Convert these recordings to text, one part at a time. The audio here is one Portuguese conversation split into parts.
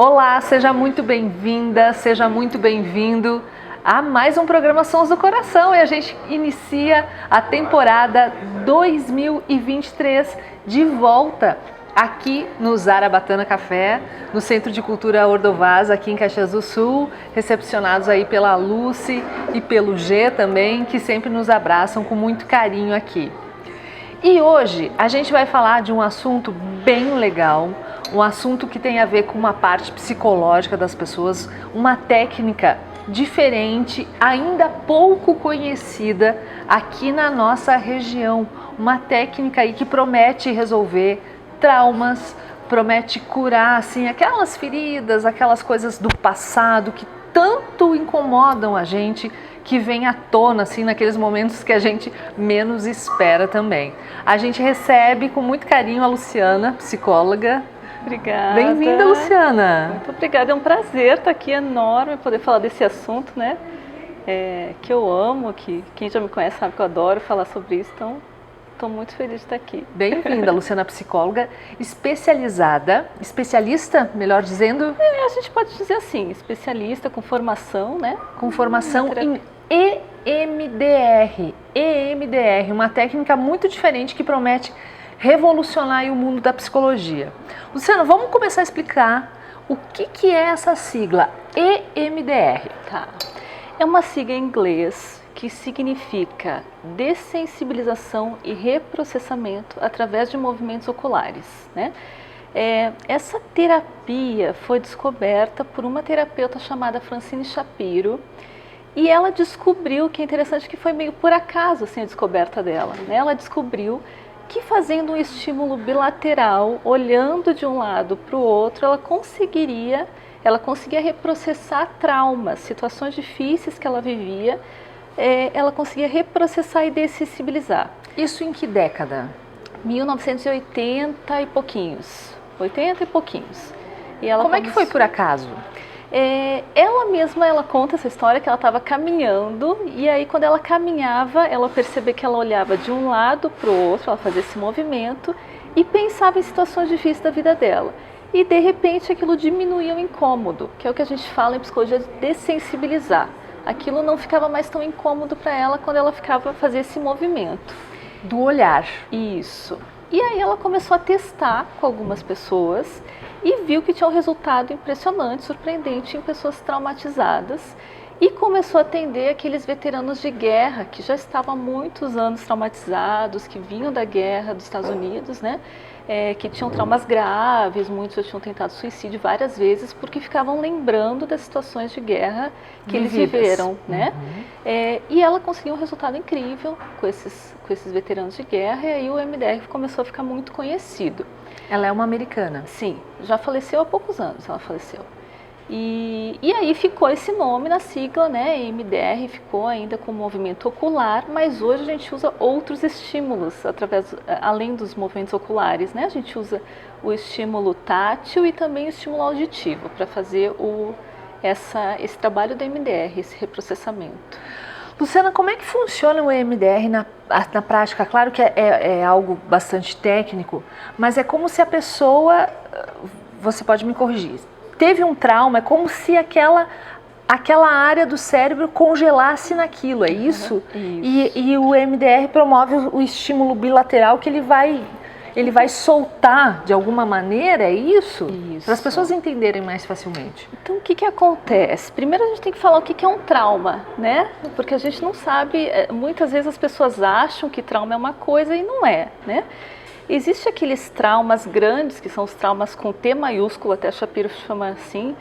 Olá, seja muito bem-vinda, seja muito bem-vindo a mais um programa Sons do Coração e a gente inicia a temporada 2023 de volta aqui no Zarabatana Café, no Centro de Cultura Ordovás, aqui em Caxias do Sul, recepcionados aí pela Lucy e pelo G também, que sempre nos abraçam com muito carinho aqui. E hoje a gente vai falar de um assunto bem legal, um assunto que tem a ver com uma parte psicológica das pessoas, uma técnica diferente, ainda pouco conhecida aqui na nossa região, uma técnica aí que promete resolver traumas, promete curar assim aquelas feridas, aquelas coisas do passado que tanto incomodam a gente, que vem à tona assim naqueles momentos que a gente menos espera também. A gente recebe com muito carinho a Luciana, psicóloga. Obrigada. Bem-vinda, Luciana. Muito obrigada, é um prazer estar aqui, enorme poder falar desse assunto, né? Que eu amo, que quem já me conhece sabe que eu adoro falar sobre isso, então estou muito feliz de estar aqui. Bem-vinda, Luciana, psicóloga especialista, melhor dizendo? A gente pode dizer assim, especialista com formação, né? Com formação em EMDR. EMDR, uma técnica muito diferente que promete revolucionar o mundo da psicologia. Luciana, vamos começar a explicar o que é essa sigla EMDR. Tá. É uma sigla em inglês que significa dessensibilização e reprocessamento através de movimentos oculares, né? Essa terapia foi descoberta por uma terapeuta chamada Francine Shapiro e ela descobriu, que é interessante, que foi meio por acaso assim, a descoberta dela, né? Ela descobriu que fazendo um estímulo bilateral, olhando de um lado para o outro, ela conseguia reprocessar traumas, situações difíceis que ela vivia, ela conseguia reprocessar e dessensibilizar. Isso em que década? 1980 e pouquinhos. 80 e pouquinhos. E ela Como é que foi por acaso? Ela conta essa história que ela estava caminhando e aí quando ela caminhava, ela percebeu que ela olhava de um lado para o outro, ela fazia esse movimento e pensava em situações difíceis da vida dela. E de repente aquilo diminuía o incômodo, que é o que a gente fala em psicologia de dessensibilizar. Aquilo não ficava mais tão incômodo para ela quando ela fazia esse movimento. Do olhar. Isso. E aí ela começou a testar com algumas pessoas e viu que tinha um resultado impressionante, surpreendente em pessoas traumatizadas e começou a atender aqueles veteranos de guerra que já estavam há muitos anos traumatizados, que vinham da guerra dos Estados Unidos, né? Que tinham traumas graves, muitos já tinham tentado suicídio várias vezes porque ficavam lembrando das situações de guerra que eles viveram, né? E ela conseguiu um resultado incrível com esses veteranos de guerra e aí o MDR começou a ficar muito conhecido. Ela é uma americana? Sim, já faleceu há poucos anos, ela faleceu. E aí ficou esse nome na sigla, né? MDR ficou ainda com movimento ocular, mas hoje a gente usa outros estímulos, além dos movimentos oculares, né? A gente usa o estímulo tátil e também o estímulo auditivo para fazer esse trabalho do MDR, esse reprocessamento. Luciana, como é que funciona o EMDR na prática? Claro que é algo bastante técnico, mas é como se a pessoa, você pode me corrigir, teve um trauma, é como se aquela área do cérebro congelasse naquilo, é isso? Isso. E o EMDR promove o estímulo bilateral que ele vai soltar de alguma maneira, é isso? Isso. Para as pessoas entenderem mais facilmente. Então, o que acontece? Primeiro a gente tem que falar o que é um trauma, né? Porque a gente não sabe, muitas vezes as pessoas acham que trauma é uma coisa e não é, né? Existem aqueles traumas grandes, que são os traumas com T maiúsculo, até a Shapiro chama assim,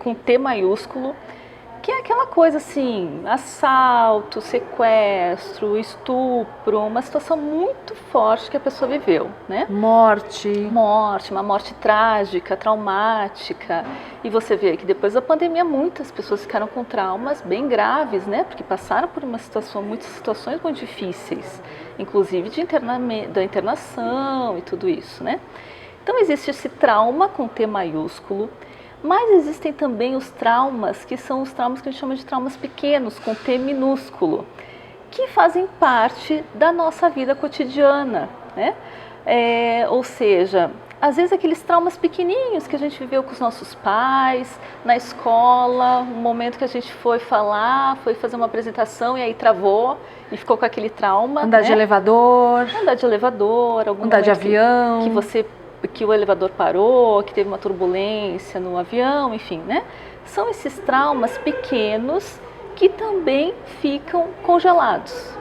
com T maiúsculo, que é aquela coisa assim, assalto, sequestro, estupro, uma situação muito forte que a pessoa viveu, né? Morte, uma morte trágica, traumática. E você vê que depois da pandemia muitas pessoas ficaram com traumas bem graves, né? Porque passaram por muitas situações muito difíceis, inclusive da internação e tudo isso, né? Então existe esse trauma com T maiúsculo. Mas existem também os traumas, que são os traumas que a gente chama de traumas pequenos, com T minúsculo, que fazem parte da nossa vida cotidiana, né? Ou seja, às vezes aqueles traumas pequenininhos que a gente viveu com os nossos pais, na escola, um momento que a gente foi falar, foi fazer uma apresentação e aí travou e ficou com aquele trauma. Andar de elevador. Andar de elevador, algum andar de avião. Que o elevador parou, que teve uma turbulência no avião, enfim, né? São esses traumas pequenos que também ficam congelados.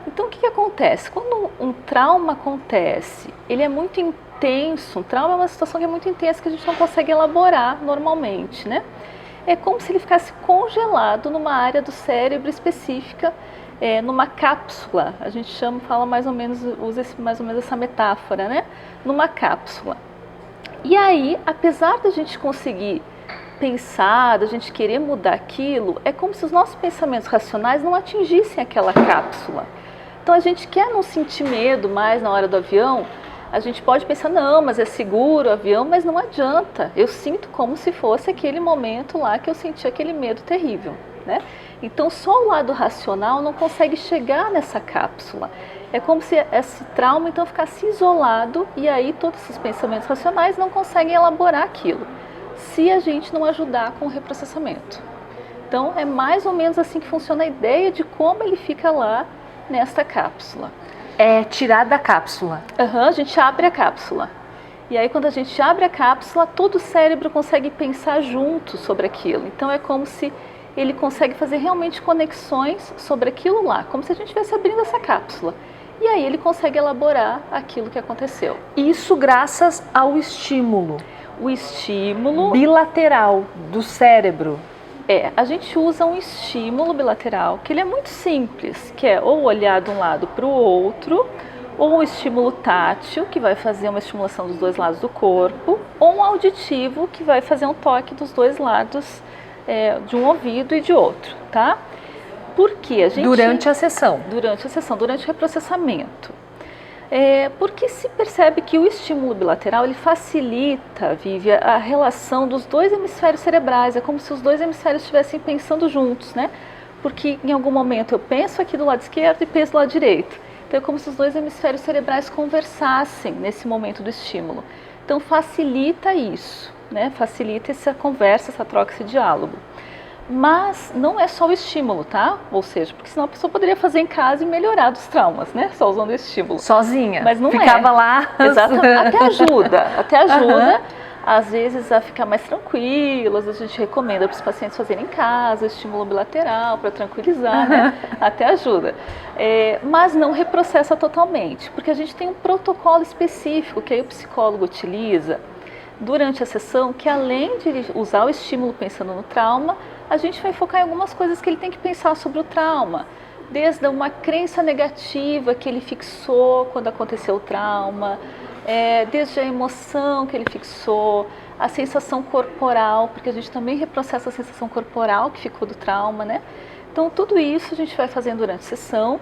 Então, o que acontece? Quando um trauma acontece, ele é muito intenso. Um trauma é uma situação que é muito intensa, que a gente não consegue elaborar normalmente, né? É como se ele ficasse congelado numa área do cérebro específica, numa cápsula. A gente fala mais ou menos, usa mais ou menos essa metáfora, né? Numa cápsula. E aí, apesar da gente conseguir pensar, da gente querer mudar aquilo, é como se os nossos pensamentos racionais não atingissem aquela cápsula. Então a gente quer não sentir medo mais na hora do avião, a gente pode pensar, não, mas é seguro o avião, mas não adianta. Eu sinto como se fosse aquele momento lá que eu senti aquele medo terrível, né? Então só o lado racional não consegue chegar nessa cápsula. É como se esse trauma então ficasse isolado e aí todos esses pensamentos racionais não conseguem elaborar aquilo, se a gente não ajudar com o reprocessamento. Então é mais ou menos assim que funciona a ideia de como ele fica lá nesta cápsula. É tirar da cápsula. A gente abre a cápsula. E aí quando a gente abre a cápsula, todo o cérebro consegue pensar junto sobre aquilo. Então é como se ele consegue fazer realmente conexões sobre aquilo lá, como se a gente estivesse abrindo essa cápsula. E aí ele consegue elaborar aquilo que aconteceu. Isso graças ao estímulo. O estímulo bilateral do cérebro. A gente usa um estímulo bilateral, que ele é muito simples, que é ou olhar de um lado para o outro, ou um estímulo tátil, que vai fazer uma estimulação dos dois lados do corpo, ou um auditivo, que vai fazer um toque dos dois lados, de um ouvido e de outro, tá? Porque a gente... Durante a sessão. Durante o reprocessamento. Porque se percebe que o estímulo bilateral ele facilita, Vivi, a relação dos dois hemisférios cerebrais. É como se os dois hemisférios estivessem pensando juntos, né? Porque em algum momento eu penso aqui do lado esquerdo e penso do lado direito. Então é como se os dois hemisférios cerebrais conversassem nesse momento do estímulo. Então facilita isso, né? Facilita essa conversa, essa troca, esse diálogo. Mas não é só o estímulo, tá? Ou seja, porque senão a pessoa poderia fazer em casa e melhorar dos traumas, né? Só usando o estímulo. Sozinha. Mas não ficava lá. Exatamente. Até ajuda, às vezes, a ficar mais tranquilas. A gente recomenda para os pacientes fazerem em casa, o estímulo bilateral, para tranquilizar, né? Até ajuda. Mas não reprocessa totalmente, porque a gente tem um protocolo específico que aí o psicólogo utiliza durante a sessão, que além de usar o estímulo pensando no trauma, a gente vai focar em algumas coisas que ele tem que pensar sobre o trauma, desde uma crença negativa que ele fixou quando aconteceu o trauma, desde a emoção que ele fixou, a sensação corporal, porque a gente também reprocessa a sensação corporal que ficou do trauma, né? Então tudo isso a gente vai fazendo durante a sessão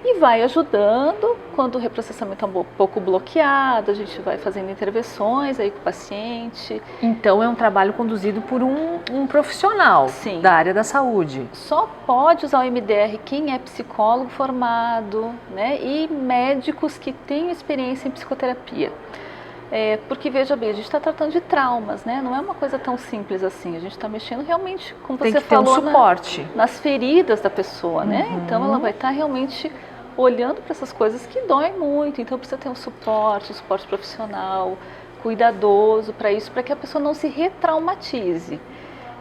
e vai ajudando. Quando o reprocessamento é um pouco bloqueado, a gente vai fazendo intervenções aí com o paciente. Então é um trabalho conduzido por um profissional. Sim. Da área da saúde. Só pode usar o MDR quem é psicólogo formado, né? E médicos que têm experiência em psicoterapia. Porque, veja bem, a gente está tratando de traumas, né? Não é uma coisa tão simples assim. A gente está mexendo realmente, como você falou, tem que ter um suporte. Nas feridas da pessoa, né? Então ela vai estar realmente olhando para essas coisas que doem muito. Então precisa ter um suporte profissional, cuidadoso para isso, para que a pessoa não se retraumatize.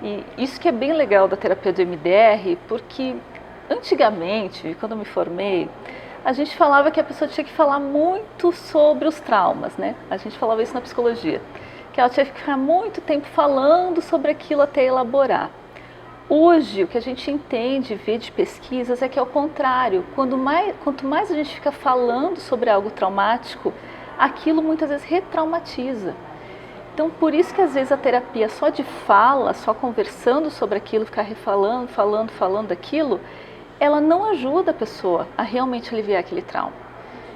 E isso que é bem legal da terapia do MDR, porque antigamente, quando eu me formei, a gente falava que a pessoa tinha que falar muito sobre os traumas, né? A gente falava isso na psicologia, que ela tinha que ficar muito tempo falando sobre aquilo até elaborar. Hoje, o que a gente entende e vê de pesquisas é que é o contrário. Quanto mais a gente fica falando sobre algo traumático, aquilo muitas vezes retraumatiza. Então, por isso que às vezes a terapia só de fala, só conversando sobre aquilo, ficar refalando, falando daquilo, ela não ajuda a pessoa a realmente aliviar aquele trauma.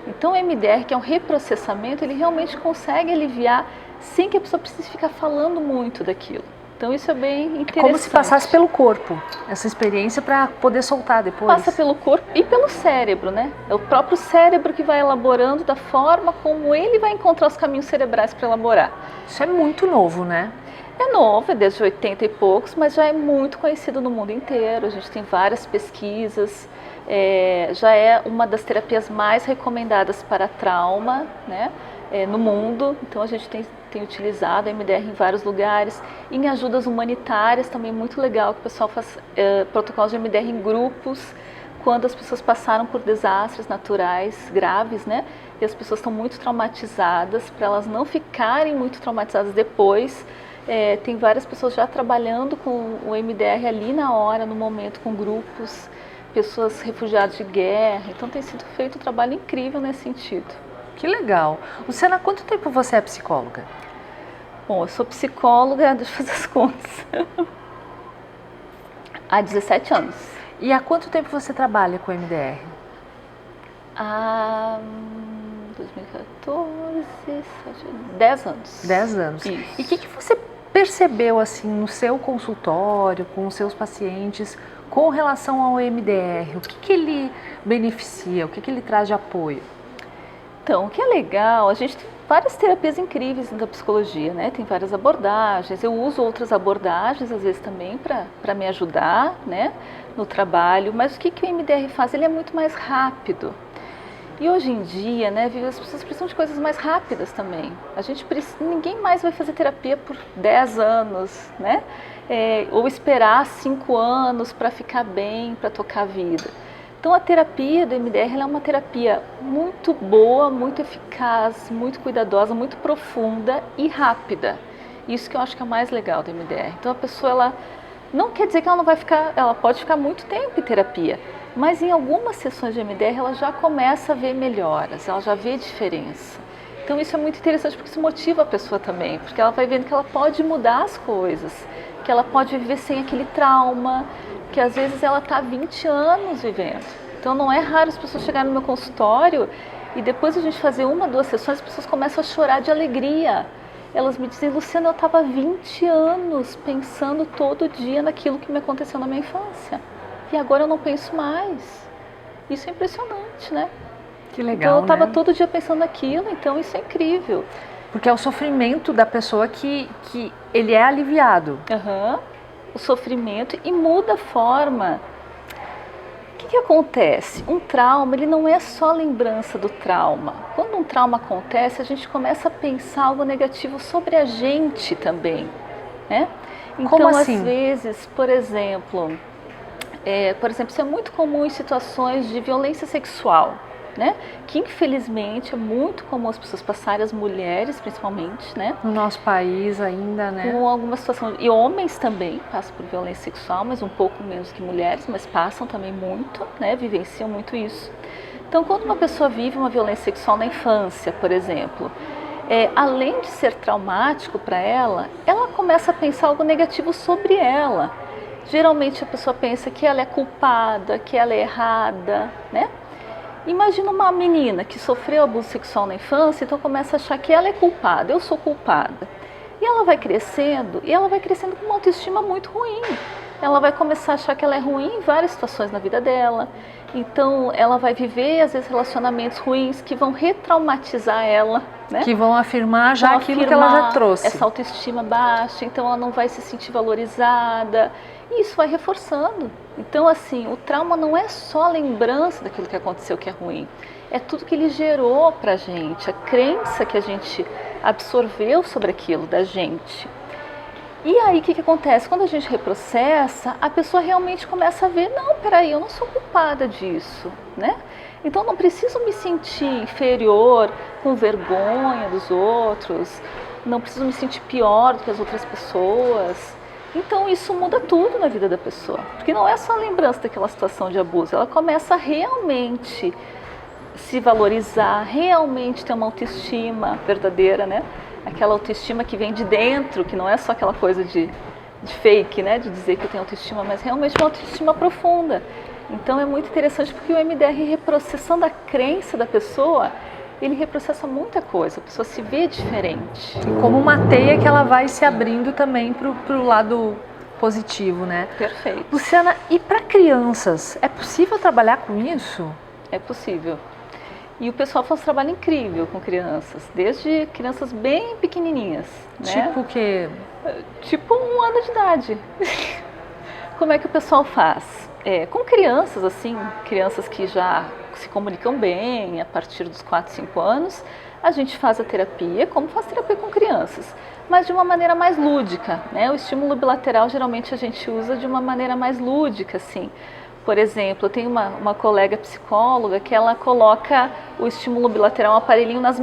Então o MDR, que é um reprocessamento, ele realmente consegue aliviar sem que a pessoa precise ficar falando muito daquilo. Então isso é bem interessante. Como se passasse pelo corpo, essa experiência, para poder soltar depois. Passa pelo corpo e pelo cérebro, né? É o próprio cérebro que vai elaborando da forma como ele vai encontrar os caminhos cerebrais para elaborar. Isso é muito novo, né? É novo, é desde 80 e poucos, mas já é muito conhecido no mundo inteiro. A gente tem várias pesquisas, já é uma das terapias mais recomendadas para trauma, né? No mundo. Então a gente tem utilizado a MDR em vários lugares, em ajudas humanitárias também, muito legal que o pessoal faz protocolos de MDR em grupos, quando as pessoas passaram por desastres naturais graves, né? E as pessoas estão muito traumatizadas, para elas não ficarem muito traumatizadas depois. Tem várias pessoas já trabalhando com o MDR ali na hora, no momento, com grupos, pessoas refugiadas de guerra. Então tem sido feito um trabalho incrível nesse sentido. Que legal. Luciana, há quanto tempo você é psicóloga? Bom, eu sou psicóloga, deixa eu fazer as contas, há 17 anos. E há quanto tempo você trabalha com MDR? Há 2014, 10 anos. 10 anos. Isso. E o que você percebeu assim no seu consultório, com os seus pacientes, com relação ao MDR? O que ele beneficia, o que ele traz de apoio? Então, o que é legal, a gente tem várias terapias incríveis da psicologia, né? Tem várias abordagens, eu uso outras abordagens às vezes também para me ajudar, né? No trabalho, mas o que o MDR faz? Ele é muito mais rápido. E hoje em dia, né, as pessoas precisam de coisas mais rápidas também. Ninguém mais vai fazer terapia por 10 anos, né? Ou esperar 5 anos para ficar bem, para tocar a vida. Então a terapia do MDR é uma terapia muito boa, muito eficaz, muito cuidadosa, muito profunda e rápida. Isso que eu acho que é o mais legal do MDR. Então a pessoa, ela não quer dizer que ela não vai ficar, ela pode ficar muito tempo em terapia, mas em algumas sessões de MDR ela já começa a ver melhoras, ela já vê diferença. Então isso é muito interessante porque isso motiva a pessoa também, porque ela vai vendo que ela pode mudar as coisas, que ela pode viver sem aquele trauma, que às vezes ela está há 20 anos vivendo. Então não é raro as pessoas chegarem no meu consultório e depois a gente fazer 1, 2 sessões, as pessoas começam a chorar de alegria. Elas me dizem, Luciana, eu estava há 20 anos pensando todo dia naquilo que me aconteceu na minha infância. E agora eu não penso mais. Isso é impressionante, né? Que legal, então eu estava né? todo dia pensando naquilo, então isso é incrível. Porque é o sofrimento da pessoa que ele é aliviado. O sofrimento e muda a forma. O que acontece? Um trauma, ele não é só lembrança do trauma. Quando um trauma acontece, a gente começa a pensar algo negativo sobre a gente também, né? Então, como assim? Às vezes, por exemplo, isso é muito comum em situações de violência sexual, né? Que infelizmente é muito comum as pessoas passarem, as mulheres principalmente, né? No nosso país ainda, né? Com alguma situação, e homens também passam por violência sexual, mas um pouco menos que mulheres, mas passam também muito, né? Vivenciam muito isso. Então, quando uma pessoa vive uma violência sexual na infância, por exemplo, além de ser traumático para ela começa a pensar algo negativo sobre ela. Geralmente a pessoa pensa que ela é culpada, que ela é errada, né? Imagina uma menina que sofreu abuso sexual na infância, então começa a achar que ela é culpada, eu sou culpada. E ela vai crescendo com uma autoestima muito ruim. Ela vai começar a achar que ela é ruim em várias situações na vida dela. Então ela vai viver, às vezes, relacionamentos ruins que vão retraumatizar ela, né? Que vão afirmar já aquilo que ela já trouxe. Essa autoestima baixa, então ela não vai se sentir valorizada. E isso vai reforçando. Então, assim, o trauma não é só a lembrança daquilo que aconteceu que é ruim. É tudo que ele gerou pra gente, a crença que a gente absorveu sobre aquilo da gente. E aí, o que acontece? Quando a gente reprocessa, a pessoa realmente começa a ver, não, peraí, eu não sou culpada disso, né? Então, eu não preciso me sentir inferior, com vergonha dos outros, não preciso me sentir pior do que as outras pessoas. Então isso muda tudo na vida da pessoa, porque não é só a lembrança daquela situação de abuso, ela começa a realmente se valorizar, realmente ter uma autoestima verdadeira, né? Aquela autoestima que vem de dentro, que não é só aquela coisa de fake, né? De dizer que eu tenho autoestima, mas realmente uma autoestima profunda. Então é muito interessante porque o MDR reprocessando a crença da pessoa, ele reprocessa muita coisa, a pessoa se vê diferente. Como uma teia que ela vai se abrindo também pro lado positivo, né? Perfeito. Luciana, e para crianças, é possível trabalhar com isso? É possível. E o pessoal faz um trabalho incrível com crianças, desde crianças bem pequenininhas. Né? Tipo o quê? Tipo 1 ano de idade. Como é que o pessoal faz? Com crianças, assim, crianças que já se comunicam bem a partir dos 4, 5 anos, a gente faz a terapia, como faz terapia com crianças, mas de uma maneira mais lúdica, né? O estímulo bilateral geralmente a gente usa de uma maneira mais lúdica, assim. Por exemplo, eu tenho uma colega psicóloga que ela coloca o estímulo bilateral, um aparelhinho nas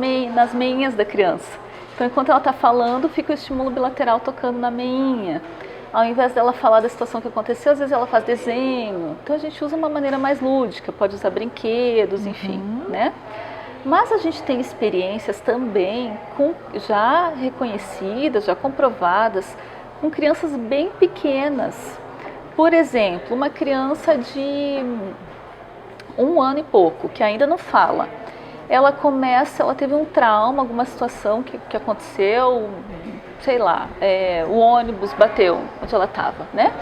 meinhas da criança. Então, enquanto ela está falando, fica o estímulo bilateral tocando na meinha. Ao invés dela falar da situação que aconteceu, às vezes ela faz desenho. Então, a gente usa uma maneira mais lúdica, pode usar brinquedos, enfim, né? Mas a gente tem experiências também já reconhecidas, já comprovadas, com crianças bem pequenas. Por exemplo, uma criança de 1 ano e pouco, que ainda não fala. Ela teve um trauma, alguma situação que aconteceu, sei lá, o ônibus bateu onde ela estava, né?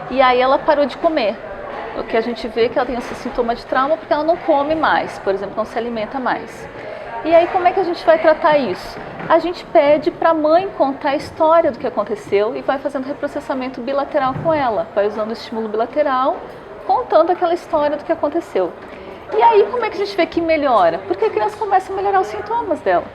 E aí ela parou de comer. O que a gente vê é que ela tem esse sintoma de trauma porque ela não come mais, por exemplo, não se alimenta mais. E aí como é que a gente vai tratar isso? A gente pede para a mãe contar a história do que aconteceu e vai fazendo reprocessamento bilateral com ela, vai usando o estímulo bilateral, contando aquela história do que aconteceu. E aí como é que a gente vê que melhora? Porque a criança começa a melhorar os sintomas dela.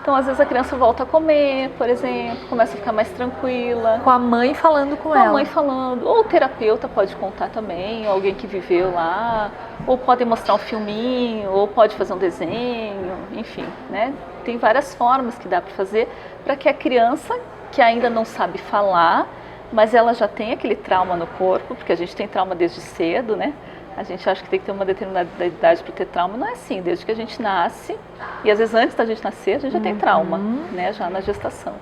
Então, às vezes a criança volta a comer, por exemplo, começa a ficar mais tranquila. Com a mãe falando com ela. Com a mãe falando. Ou o terapeuta pode contar também, alguém que viveu lá. Ou pode mostrar um filminho, ou pode fazer um desenho, enfim, né? Tem várias formas que dá para fazer para que a criança, que ainda não sabe falar, mas ela já tem aquele trauma no corpo, porque a gente tem trauma desde cedo, né? A gente acha que tem que ter uma determinada idade para ter trauma, não é assim, desde que a gente nasce, e às vezes antes da gente nascer, a gente já tem trauma, né, já na gestação.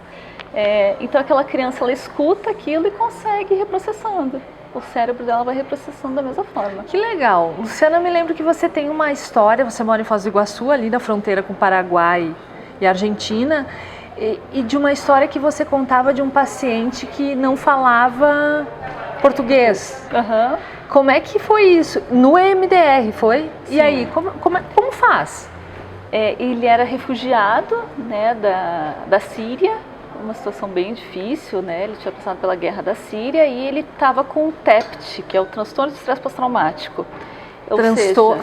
Então aquela criança, ela escuta aquilo e consegue ir reprocessando. O cérebro dela vai reprocessando da mesma forma. Que legal. Luciana, eu me lembro que você tem uma história, você mora em Foz do Iguaçu, ali na fronteira com o Paraguai e Argentina, e de uma história que você contava de um paciente que não falava português. Uhum. Como é que foi isso? No EMDR, foi? Sim. E aí, como faz? Ele era refugiado, né, da Síria, uma situação bem difícil, né? Ele tinha passado pela guerra da Síria e ele estava com o TEPT, que é o transtorno de estresse pós-traumático.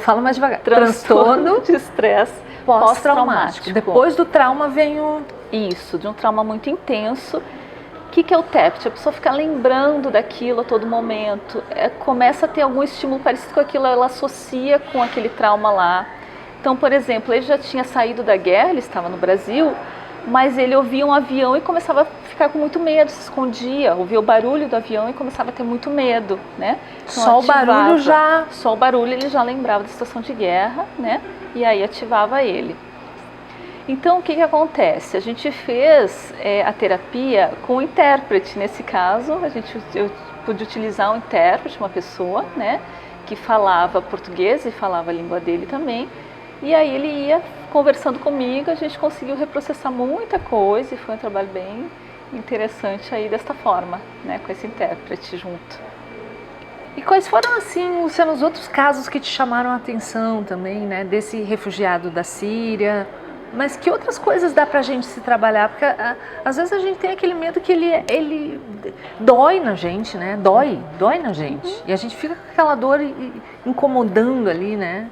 Fala mais devagar. Transtorno de estresse pós-traumático. Depois do trauma vem o... Isso, de um trauma muito intenso. O que é o TEPT? A pessoa fica lembrando daquilo a todo momento, começa a ter algum estímulo parecido com aquilo, ela associa com aquele trauma lá. Então, por exemplo, ele já tinha saído da guerra, ele estava no Brasil, mas ele ouvia um avião e começava a ficar com muito medo, se escondia, ouvia o barulho do avião e começava a ter muito medo, né? Então, Só o barulho ele já lembrava da situação de guerra, né? E aí ativava ele. Então, o que acontece? A gente fez a terapia com o intérprete. Nesse caso, eu pude utilizar um intérprete, uma pessoa, né, que falava português e falava a língua dele também. E aí ele ia conversando comigo, a gente conseguiu reprocessar muita coisa e foi um trabalho bem interessante aí desta forma, né, com esse intérprete junto. E quais foram, assim, Luciana, os outros casos que te chamaram a atenção também, né, desse refugiado da Síria? Mas que outras coisas dá pra gente se trabalhar? Porque às vezes a gente tem aquele medo que ele dói na gente, né? Dói na gente. E a gente fica com aquela dor incomodando ali, né?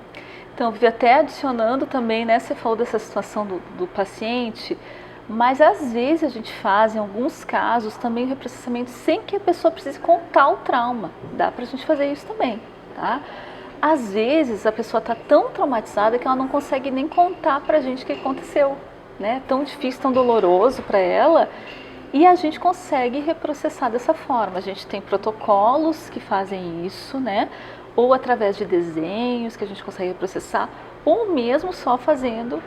Então, Vivi, até adicionando também, né? Você falou dessa situação do paciente, mas às vezes a gente faz, em alguns casos, também o reprocessamento sem que a pessoa precise contar o trauma. Dá pra gente fazer isso também, tá? Às vezes a pessoa está tão traumatizada que ela não consegue nem contar pra gente o que aconteceu, né? Tão difícil, tão doloroso para ela, e a gente consegue reprocessar dessa forma. A gente tem protocolos que fazem isso, né? Ou através de desenhos que a gente consegue reprocessar, ou mesmo só fazendo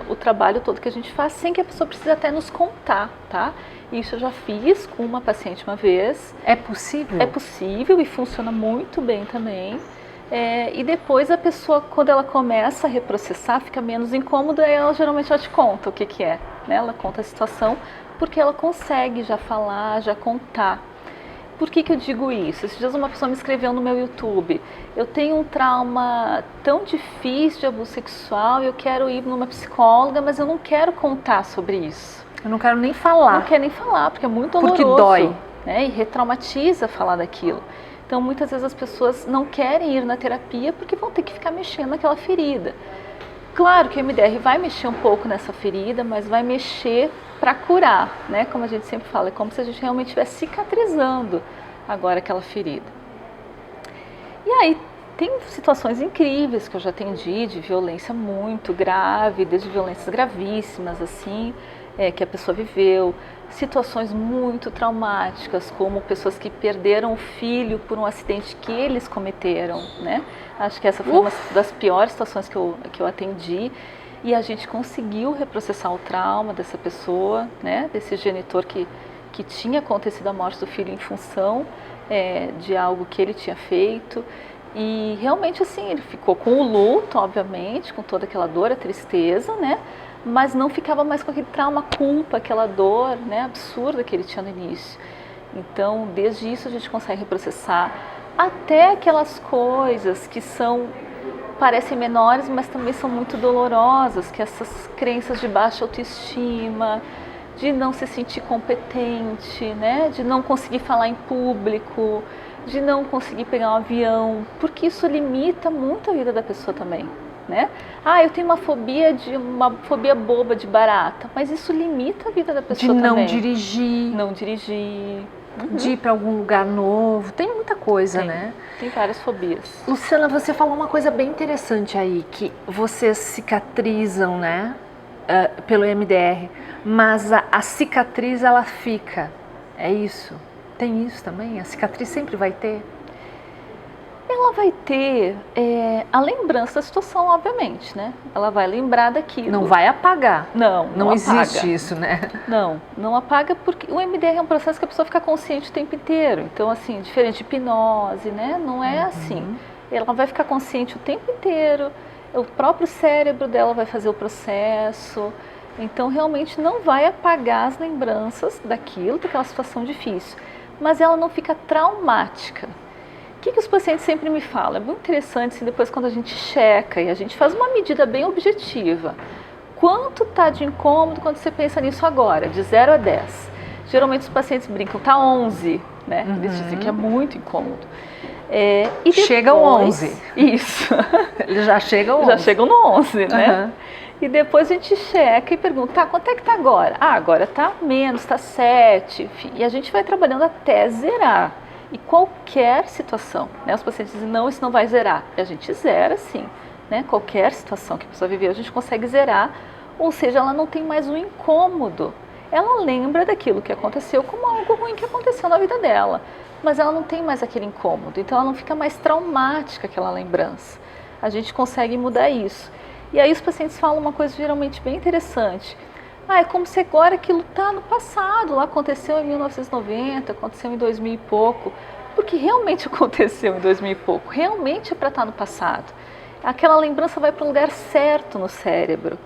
o trabalho todo que a gente faz sem que a pessoa precise até nos contar, tá? Isso eu já fiz com uma paciente uma vez. É possível? É possível e funciona muito bem também. E depois a pessoa, quando ela começa a reprocessar, fica menos incômodo, aí ela geralmente já te conta o que é, né? Ela conta a situação, porque ela consegue já falar, já contar. Por que eu digo isso? Esses dias uma pessoa me escreveu no meu YouTube: eu tenho um trauma tão difícil de abuso sexual, eu quero ir numa psicóloga, mas eu não quero contar sobre isso. Eu não quero nem falar. Não quero nem falar, porque é muito doloroso. Porque dói. Né? E retraumatiza falar daquilo. Então, muitas vezes as pessoas não querem ir na terapia porque vão ter que ficar mexendo naquela ferida. Claro que o MDR vai mexer um pouco nessa ferida, mas vai mexer para curar, né? Como a gente sempre fala, é como se a gente realmente estivesse cicatrizando agora aquela ferida. E aí, tem situações incríveis que eu já atendi de violência muito grave, desde violências gravíssimas, assim, que a pessoa viveu, situações muito traumáticas, como pessoas que perderam o filho por um acidente que eles cometeram, né? Acho que essa foi uma das piores situações que eu atendi, e a gente conseguiu reprocessar o trauma dessa pessoa, né? Desse genitor que tinha acontecido a morte do filho em função de algo que ele tinha feito. E realmente, assim, ele ficou com o luto, obviamente, com toda aquela dor, a tristeza, né? Mas não ficava mais com aquele trauma, a culpa, aquela dor, né, absurda que ele tinha no início. Então, desde isso a gente consegue reprocessar até aquelas coisas que parecem menores, mas também são muito dolorosas, que essas crenças de baixa autoestima, de não se sentir competente, né, de não conseguir falar em público, de não conseguir pegar um avião, porque isso limita muito a vida da pessoa também. Né? Eu tenho uma fobia boba de barata, mas isso limita a vida da pessoa também. De não dirigir, de ir para algum lugar novo, tem muita coisa, né? Tem várias fobias. Luciana, você falou uma coisa bem interessante aí, que vocês cicatrizam, né, pelo MDR, mas a cicatriz ela fica, é isso? Tem isso também? A cicatriz sempre vai ter? Ela vai ter a lembrança da situação, obviamente, né? Ela vai lembrar daquilo. Não vai apagar. Não existe apaga. Isso, né? Não apaga, porque o MDR é um processo que a pessoa fica consciente o tempo inteiro. Então, assim, diferente de hipnose, né? Não é assim. Ela vai ficar consciente o tempo inteiro, o próprio cérebro dela vai fazer o processo. Então, realmente não vai apagar as lembranças daquela situação difícil. Mas ela não fica traumática. O que os pacientes sempre me falam? É muito interessante, assim, depois quando a gente checa e a gente faz uma medida bem objetiva. Quanto está de incômodo quando você pensa nisso agora, de 0 a 10? Geralmente os pacientes brincam, tá 11, né? Eles dizem que é muito incômodo. E depois, chega ao 11. Isso. Eles já chegam ao 11. Já chegam no 11, né? E depois a gente checa e pergunta, quanto é que está agora? Agora está menos, está 7, enfim. E a gente vai trabalhando até zerar. E qualquer situação, né? Os pacientes dizem, não, isso não vai zerar. E a gente zera sim, né? Qualquer situação que a pessoa viveu, a gente consegue zerar, ou seja, ela não tem mais um incômodo. Ela lembra daquilo que aconteceu como algo ruim que aconteceu na vida dela, mas ela não tem mais aquele incômodo, então ela não fica mais traumática aquela lembrança. A gente consegue mudar isso. E aí os pacientes falam uma coisa geralmente bem interessante. É como se agora aquilo está no passado, lá aconteceu em 1990, aconteceu em 2000 e pouco, porque realmente aconteceu em 2000 e pouco, realmente é para estar no passado. Aquela lembrança vai para o lugar certo no cérebro,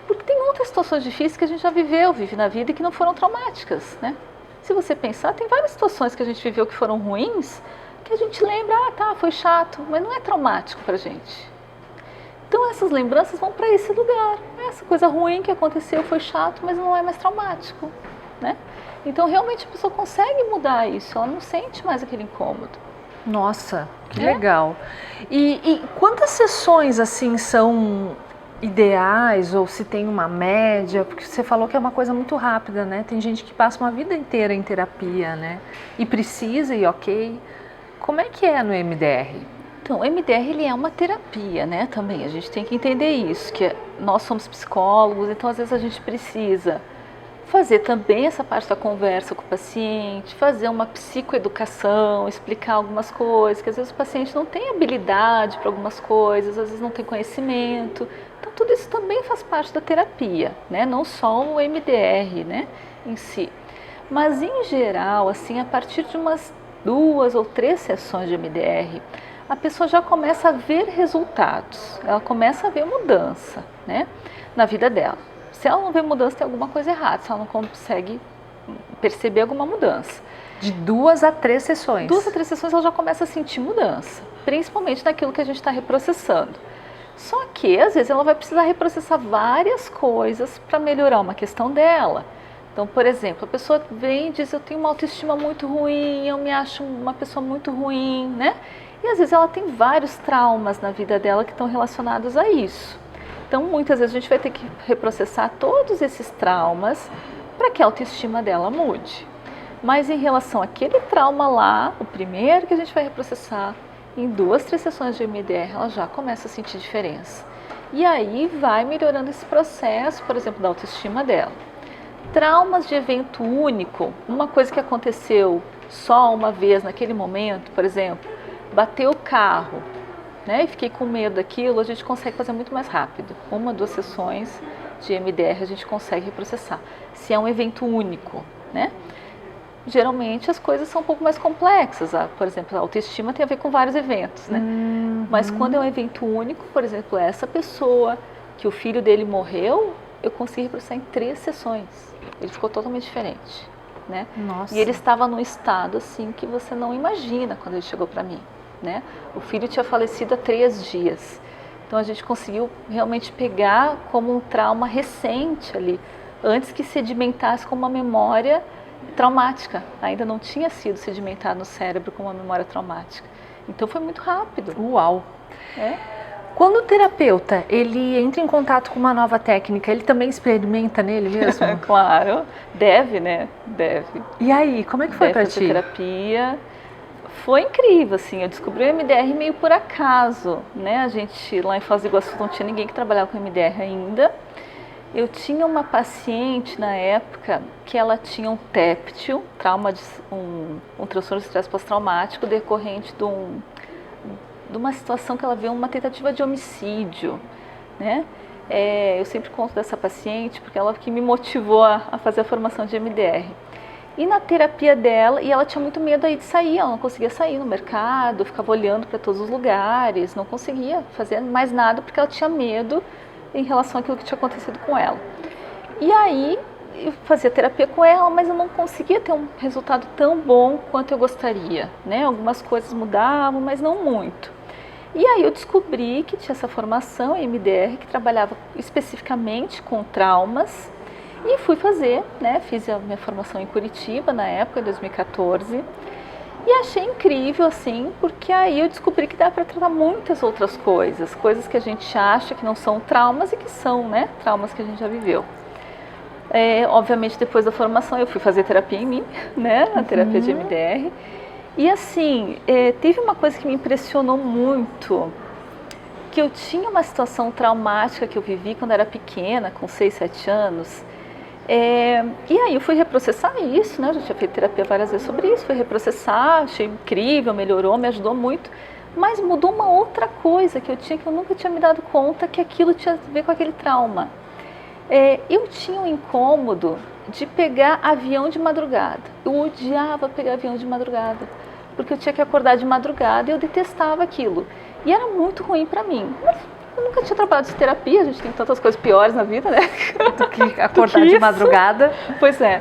porque tem outras situações difíceis que a gente já vive na vida e que não foram traumáticas, né? Se você pensar, tem várias situações que a gente viveu que foram ruins, que a gente lembra, foi chato, mas não é traumático para a gente. Então essas lembranças vão para esse lugar. Essa coisa ruim que aconteceu foi chato, mas não é mais traumático, né? Então realmente a pessoa consegue mudar isso, ela não sente mais aquele incômodo. Nossa, que legal. E quantas sessões assim são ideais, ou se tem uma média? Porque você falou que é uma coisa muito rápida, né? Tem gente que passa uma vida inteira em terapia, né? E precisa, e ok. Como é que é no MDR? Então, o MDR ele é uma terapia, né, também, a gente tem que entender isso, que nós somos psicólogos, então às vezes a gente precisa fazer também essa parte da conversa com o paciente, fazer uma psicoeducação, explicar algumas coisas, que às vezes o paciente não tem habilidade para algumas coisas, às vezes não tem conhecimento, então tudo isso também faz parte da terapia, né, não só o MDR, né, em si. Mas em geral, assim, a partir de umas 2 ou 3 sessões de MDR, a pessoa já começa a ver resultados, ela começa a ver mudança, né, na vida dela. Se ela não vê mudança, tem alguma coisa errada, se ela não consegue perceber alguma mudança. De 2 a 3 sessões. 2 a 3 sessões ela já começa a sentir mudança, principalmente naquilo que a gente está reprocessando. Só que, às vezes, ela vai precisar reprocessar várias coisas para melhorar uma questão dela. Então, por exemplo, a pessoa vem e diz, eu tenho uma autoestima muito ruim, eu me acho uma pessoa muito ruim, né? E às vezes ela tem vários traumas na vida dela que estão relacionados a isso. Então, muitas vezes a gente vai ter que reprocessar todos esses traumas para que a autoestima dela mude. Mas em relação àquele trauma lá, o primeiro que a gente vai reprocessar, em 2, 3 sessões de EMDR, ela já começa a sentir diferença. E aí vai melhorando esse processo, por exemplo, da autoestima dela. Traumas de evento único, uma coisa que aconteceu só uma vez naquele momento, por exemplo, bateu o carro, né, e fiquei com medo daquilo, a gente consegue fazer muito mais rápido. 1, 2 sessões de EMDR a gente consegue reprocessar. Se é um evento único, né? Geralmente as coisas são um pouco mais complexas. Por exemplo, a autoestima tem a ver com vários eventos, né? Mas quando é um evento único, por exemplo, essa pessoa que o filho dele morreu, eu consegui reprocessar em 3 sessões. Ele ficou totalmente diferente, né? Nossa. E ele estava num estado assim que você não imagina quando ele chegou para mim, né? O filho tinha falecido há 3 dias. Então a gente conseguiu realmente pegar como um trauma recente ali, antes que sedimentasse como uma memória traumática, ainda não tinha sido sedimentado no cérebro como uma memória traumática. Então foi muito rápido. Uau! Quando o terapeuta ele entra em contato com uma nova técnica, ele também experimenta nele mesmo? Claro, deve, né? Deve. E aí, como é que foi para ti? Terapia foi incrível, assim, eu descobri o MDR meio por acaso, né? A gente lá em Foz do Iguaçu não tinha ninguém que trabalhava com MDR ainda. Eu tinha uma paciente na época que ela tinha um TEPT, um transtorno de estresse pós-traumático decorrente de uma situação que ela viu, uma tentativa de homicídio, né? Eu sempre conto dessa paciente porque ela que me motivou a fazer a formação de MDR. E na terapia dela, e ela tinha muito medo aí de sair, ela não conseguia sair no mercado, ficava olhando para todos os lugares, não conseguia fazer mais nada porque ela tinha medo em relação àquilo que tinha acontecido com ela. E aí, eu fazia terapia com ela, mas eu não conseguia ter um resultado tão bom quanto eu gostaria, né? Algumas coisas mudavam, mas não muito. E aí eu descobri que tinha essa formação em MDR, que trabalhava especificamente com traumas, e fui fazer, né? Fiz a minha formação em Curitiba, na época, em 2014, e achei incrível, assim, porque aí eu descobri que dá para tratar muitas outras coisas, coisas que a gente acha que não são traumas e que são, né, traumas que a gente já viveu. Obviamente, depois da formação, eu fui fazer terapia em mim, né, a terapia de MDR. E assim, teve uma coisa que me impressionou muito, que eu tinha uma situação traumática que eu vivi quando era pequena, com 6, 7 anos, e aí eu fui reprocessar isso, né? Eu já tinha feito terapia várias vezes sobre isso, fui reprocessar, achei incrível, melhorou, me ajudou muito, mas mudou uma outra coisa que eu nunca tinha me dado conta que aquilo tinha a ver com aquele trauma. Eu tinha um incômodo de pegar avião de madrugada, eu odiava pegar avião de madrugada, porque eu tinha que acordar de madrugada e eu detestava aquilo, e era muito ruim para mim. Mas eu nunca tinha trabalhado de terapia, a gente tem tantas coisas piores na vida, né? Do que acordar de madrugada. Pois é.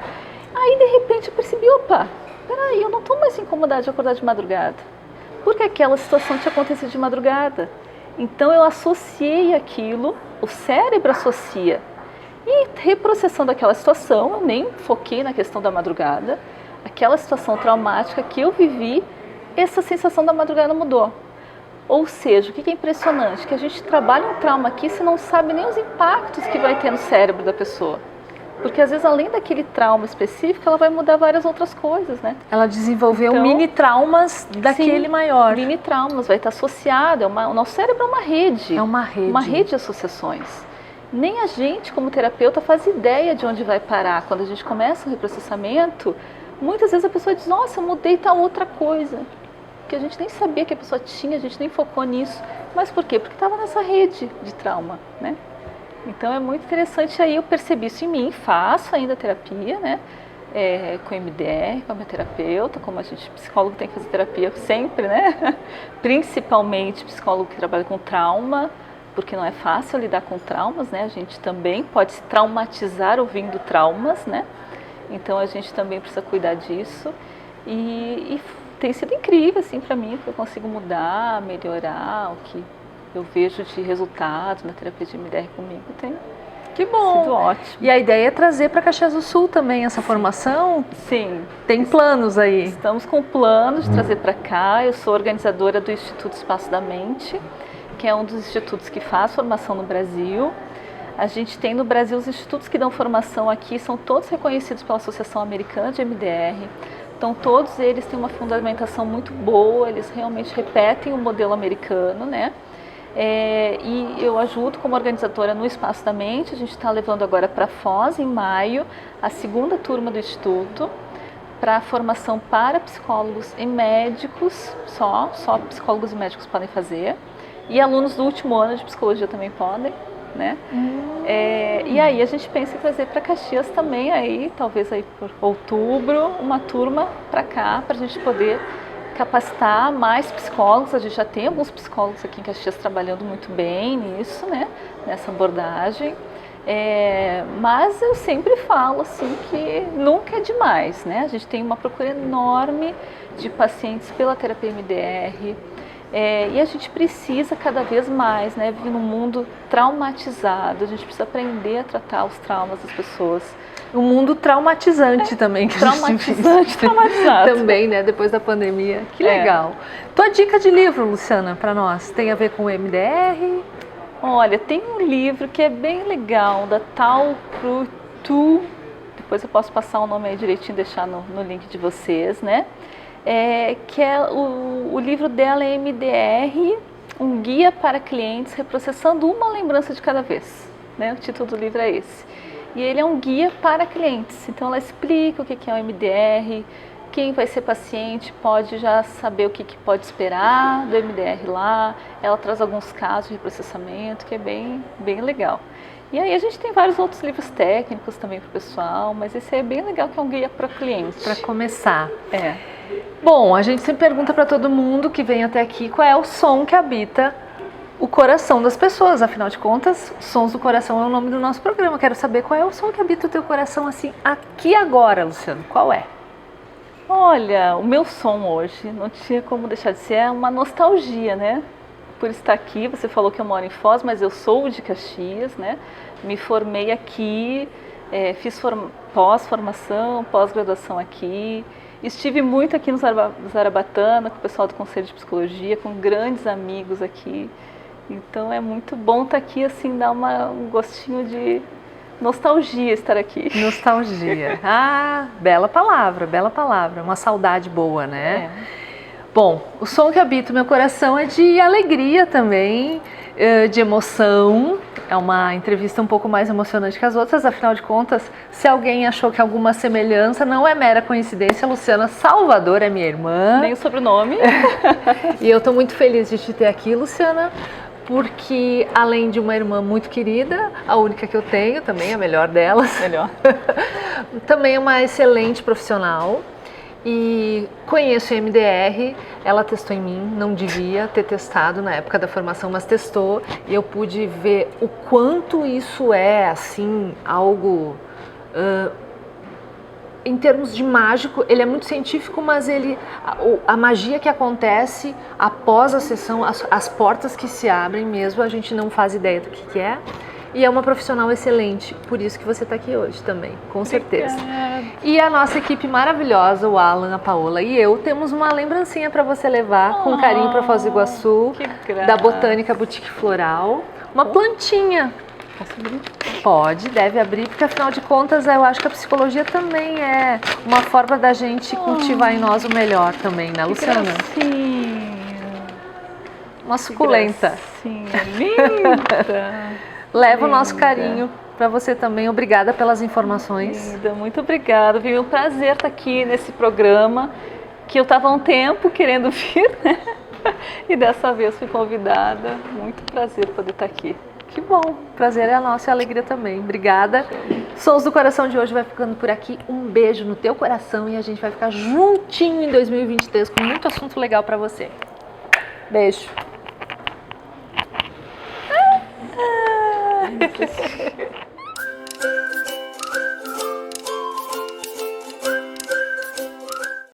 Aí, de repente, eu percebi, opa, peraí, eu não estou mais incomodada de acordar de madrugada. Porque aquela situação tinha acontecido de madrugada. Então, eu associei aquilo, o cérebro associa. E reprocessando aquela situação, eu nem foquei na questão da madrugada. Aquela situação traumática que eu vivi, essa sensação da madrugada mudou. Ou seja, o que é impressionante? Que a gente trabalha um trauma aqui, você não sabe nem os impactos que vai ter no cérebro da pessoa. Porque às vezes, além daquele trauma específico, ela vai mudar várias outras coisas, né? Ela desenvolveu mini traumas daquele maior. Mini traumas, vai estar associado. O nosso cérebro é uma rede. É uma rede. Uma rede de associações. Nem a gente, como terapeuta, faz ideia de onde vai parar. Quando a gente começa o reprocessamento, muitas vezes a pessoa diz, nossa, eu mudei tal outra coisa. Que a gente nem sabia que a pessoa tinha, a gente nem focou nisso. Mas por quê? Porque estava nessa rede de trauma, né? Então é muito interessante, aí eu percebi isso em mim, faço ainda terapia, né? com MDR, com a minha terapeuta, como a gente, psicólogo tem que fazer terapia sempre, né? Principalmente psicólogo que trabalha com trauma, porque não é fácil lidar com traumas, né? A gente também pode se traumatizar ouvindo traumas, né? Então a gente também precisa cuidar disso. E tem sido incrível, assim, para mim, porque eu consigo mudar, melhorar o que eu vejo de resultados na terapia de MDR comigo. Tem Que bom! sido ótimo. E a ideia é trazer para Caxias do Sul também essa formação? Sim. Tem planos aí? Estamos com planos de trazer para cá. Eu sou organizadora do Instituto Espaço da Mente, que é um dos institutos que faz formação no Brasil. A gente tem no Brasil os institutos que dão formação aqui, são todos reconhecidos pela Associação Americana de MDR. Então todos eles têm uma fundamentação muito boa, eles realmente repetem o modelo americano, né? E eu ajudo como organizadora no Espaço da Mente. A gente está levando agora para Foz, em maio, a segunda turma do Instituto, para formação para psicólogos e médicos, só psicólogos e médicos podem fazer, e alunos do último ano de psicologia também podem, né? E aí a gente pensa em trazer para Caxias também, aí, talvez aí por outubro, uma turma para cá, para a gente poder capacitar mais psicólogos. A gente já tem alguns psicólogos aqui em Caxias trabalhando muito bem nisso, né? Nessa abordagem. Mas eu sempre falo assim que nunca é demais, né? A gente tem uma procura enorme de pacientes pela terapia MDR. E a gente precisa cada vez mais, né? Viver num mundo traumatizado, a gente precisa aprender a tratar os traumas das pessoas. Um mundo traumatizante também. Que traumatizado. Também, né? Depois da pandemia. Que legal. Tua dica de livro, Luciana, para nós, tem a ver com o MDR? Olha, tem um livro que é bem legal, da Tal Tu. Depois eu posso passar o nome aí direitinho, deixar no link de vocês, né? Que é o livro dela é MDR, um guia para clientes reprocessando uma lembrança de cada vez, né? O título do livro é esse. E ele é um guia para clientes, então ela explica o que é o MDR, quem vai ser paciente pode já saber o que pode esperar do MDR lá. Ela traz alguns casos de reprocessamento, que é bem legal. E aí a gente tem vários outros livros técnicos também para o pessoal, mas esse é bem legal, que é um guia para cliente. Para começar. Bom, a gente sempre pergunta para todo mundo que vem até aqui qual é o som que habita o coração das pessoas. Afinal de contas, Sons do Coração é o nome do nosso programa. Quero saber qual é o som que habita o teu coração assim, aqui agora, Luciano. Qual é? Olha, o meu som hoje, não tinha como deixar de ser, é uma nostalgia, né? Por estar aqui, você falou que eu moro em Foz, mas eu sou de Caxias, né? Me formei aqui, fiz pós-formação, pós-graduação aqui. Estive muito aqui no Zarabatana, com o pessoal do Conselho de Psicologia, com grandes amigos aqui. Então é muito bom estar aqui, assim, dá um gostinho de nostalgia estar aqui. Nostalgia. Bela palavra, bela palavra. Uma saudade boa, né? Bom, o som que habita o meu coração é de alegria também, de emoção. É uma entrevista um pouco mais emocionante que as outras, afinal de contas, se alguém achou que alguma semelhança, não é mera coincidência. Luciana Salvador é minha irmã. Nem o sobrenome. E eu estou muito feliz de te ter aqui, Luciana, porque além de uma irmã muito querida, a única que eu tenho, também a melhor delas, também é uma excelente profissional. E conheço a MDR, ela testou em mim, não devia ter testado na época da formação, mas testou, e eu pude ver o quanto isso é, assim, algo, em termos de mágico, ele é muito científico, mas a magia que acontece após a sessão, as portas que se abrem mesmo, a gente não faz ideia do que é. E é uma profissional excelente, por isso que você está aqui hoje também, com certeza. E a nossa equipe maravilhosa, o Alan, a Paola e eu, temos uma lembrancinha para você levar com carinho para Foz do Iguaçu, da Botânica Boutique Floral. Uma plantinha. Posso abrir? Pode, deve abrir, porque afinal de contas eu acho que a psicologia também é uma forma da gente cultivar em nós o melhor também, né, Luciana? Sim. Uma suculenta. Sim, linda. Leva o nosso carinho para você também. Obrigada pelas informações. Linda, muito obrigada. Foi um prazer estar aqui nesse programa, que eu estava há um tempo querendo vir, né? E dessa vez fui convidada. Muito prazer poder estar aqui. Que bom. Prazer é nosso e a alegria também. Obrigada. Sons do Coração de hoje vai ficando por aqui. Um beijo no teu coração e a gente vai ficar juntinho em 2023 com muito assunto legal para você. Beijo.